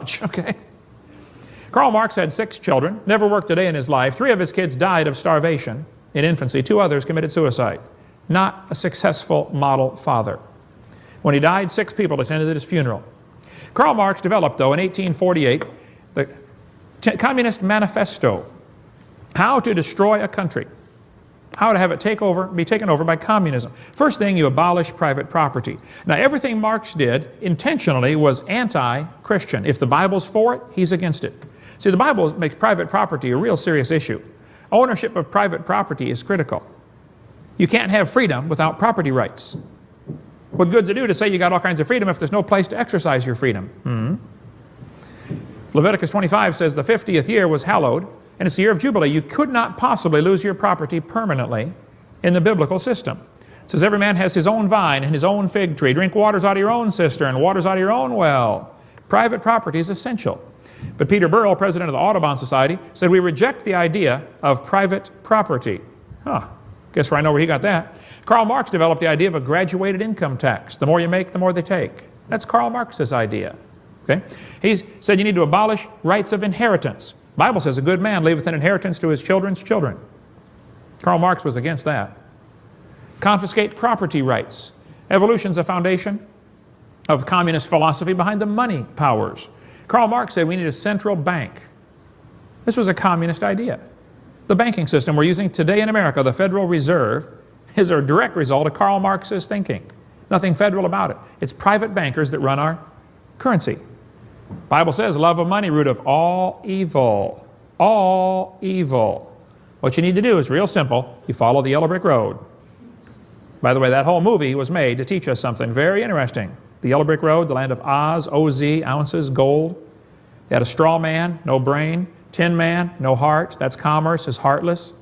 Okay? Karl Marx had 6 children, never worked a day in his life. 3 of his kids died of starvation in infancy. 2 others committed suicide. Not a successful model father. When he died, 6 people attended his funeral. Karl Marx developed, though, in 1848, the Communist Manifesto. How to destroy a country. How to have it be taken over by communism. First thing, you abolish private property. Now, everything Marx did intentionally was anti-Christian. If the Bible's for it, he's against it. See, the Bible makes private property a real serious issue. Ownership of private property is critical. You can't have freedom without property rights. What good's it do to say you got all kinds of freedom if there's no place to exercise your freedom? Leviticus 25 says the 50th year was hallowed, and it's the year of Jubilee. You could not possibly lose your property permanently in the biblical system. It says every man has his own vine and his own fig tree. Drink waters out of your own cistern, waters out of your own well. Private property is essential. But Peter Burrell, president of the Audubon Society, said we reject the idea of private property. Guess where I know where he got that. Karl Marx developed the idea of a graduated income tax. The more you make, the more they take. That's Karl Marx's idea. Okay? He said you need to abolish rights of inheritance. The Bible says a good man leaveth an inheritance to his children's children. Karl Marx was against that. Confiscate property rights. Evolution's a foundation of communist philosophy behind the money powers. Karl Marx said we need a central bank. This was a communist idea. The banking system we're using today in America, the Federal Reserve, is a direct result of Karl Marx's thinking. Nothing federal about it. It's private bankers that run our currency. The Bible says, love of money, root of all evil. All evil. What you need to do is real simple. You follow the yellow brick road. By the way, that whole movie was made to teach us something very interesting. The yellow brick road, the land of Oz, O-Z, ounces, gold. They had a straw man, no brain. Tin man, no heart. That's commerce, is heartless.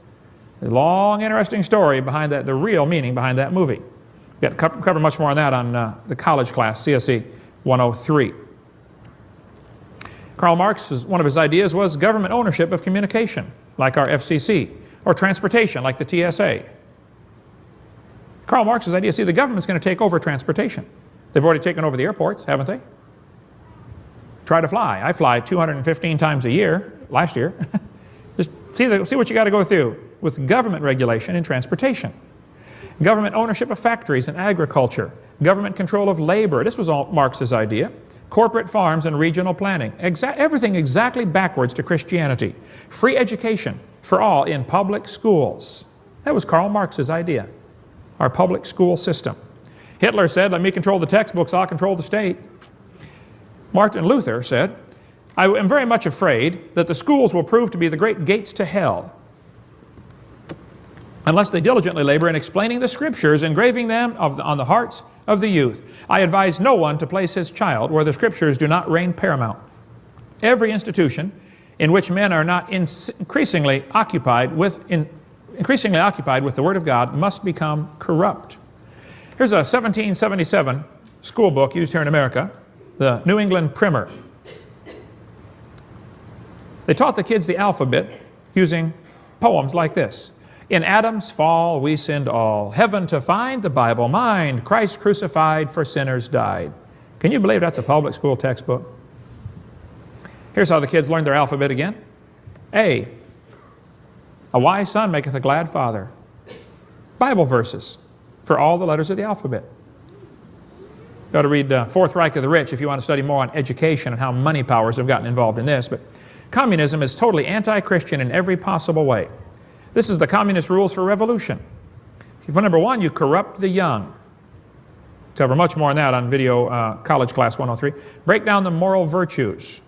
A long, interesting story behind that, the real meaning behind that movie. We've got to cover much more on that on the college class, CSE 103. Karl Marx, one of his ideas was government ownership of communication, like our FCC, or transportation, like the TSA. Karl Marx's idea, see, the government's going to take over transportation. They've already taken over the airports, haven't they? Try to fly. I fly 215 times a year, last year. Just see what you got to go through with government regulation in transportation. Government ownership of factories and agriculture. Government control of labor. This was all Marx's idea. Corporate farms and regional planning. Everything exactly backwards to Christianity. Free education for all in public schools. That was Karl Marx's idea. Our public school system. Hitler said, let me control the textbooks, I'll control the state. Martin Luther said, I am very much afraid that the schools will prove to be the great gates to hell unless they diligently labor in explaining the Scriptures, engraving them on the hearts of the youth. I advise no one to place his child where the Scriptures do not reign paramount. Every institution in which men are not increasingly occupied with the Word of God must become corrupt. Here's a 1777 school book used here in America, the New England Primer. They taught the kids the alphabet using poems like this. In Adam's fall we sinned all. Heaven to find, the Bible mind. Christ crucified for sinners died. Can you believe that's a public school textbook? Here's how the kids learned their alphabet again. A wise son maketh a glad father. Bible verses for all the letters of the alphabet. You ought to read Fourth Reich of the Rich if you want to study more on education and how money powers have gotten involved in this. But communism is totally anti-Christian in every possible way. This is the communist rules for revolution. For number one, you corrupt the young. Cover much more on that on video college class 103. Break down the moral virtues.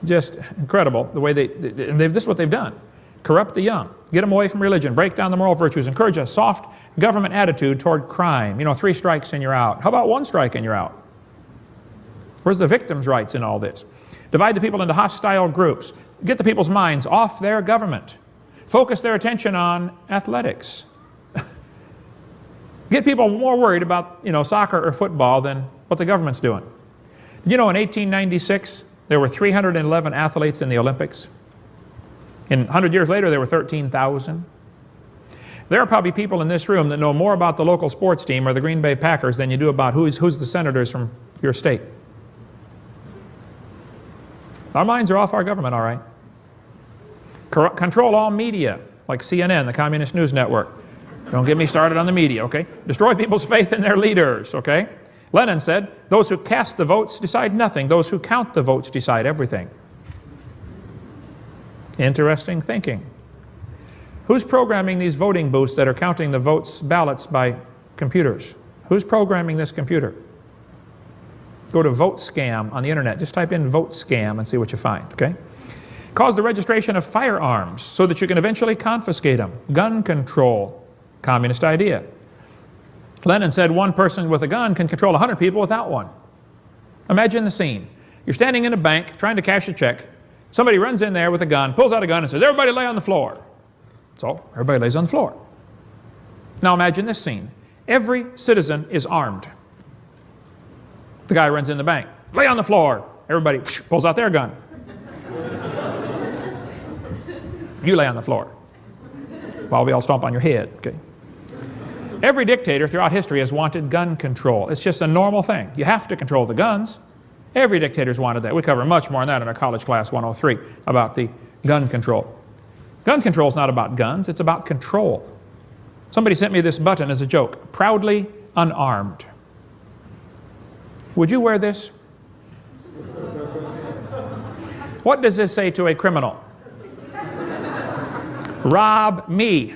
Just incredible the way this is what they've done. Corrupt the young. Get them away from religion. Break down the moral virtues. Encourage a soft government attitude toward crime. You know, 3 strikes and you're out. How about 1 strike and you're out? Where's the victims' rights in all this? Divide the people into hostile groups. Get the people's minds off their government. Focus their attention on athletics. Get people more worried about, soccer or football than what the government's doing. Did you know in 1896 there were 311 athletes in the Olympics? And 100 years later there were 13,000. There are probably people in this room that know more about the local sports team or the Green Bay Packers than you do about who's the senators from your state. Our minds are off our government, all right. Control all media, like CNN, the Communist News Network. Don't get me started on the media, okay? Destroy people's faith in their leaders, okay? Lenin said, those who cast the votes decide nothing. Those who count the votes decide everything. Interesting thinking. Who's programming these voting booths that are counting the votes, ballots by computers? Who's programming this computer? Go to vote scam on the internet. Just type in vote scam and see what you find, okay? Cause the registration of firearms so that you can eventually confiscate them. Gun control, communist idea. Lenin said one person with a gun can control 100 people without one. Imagine the scene. You're standing in a bank trying to cash a check. Somebody runs in there with a gun, pulls out a gun and says, everybody lay on the floor. So everybody lays on the floor. Now imagine this scene. Every citizen is armed. The guy runs in the bank. Lay on the floor. Everybody pulls out their gun. You lay on the floor while we all stomp on your head, okay? Every dictator throughout history has wanted gun control. It's just a normal thing. You have to control the guns. Every dictator's wanted that. We cover much more on that in our college class 103 about the gun control. Gun control is not about guns, it's about control. Somebody sent me this button as a joke. Proudly unarmed. Would you wear this? What does this say to a criminal? Rob me.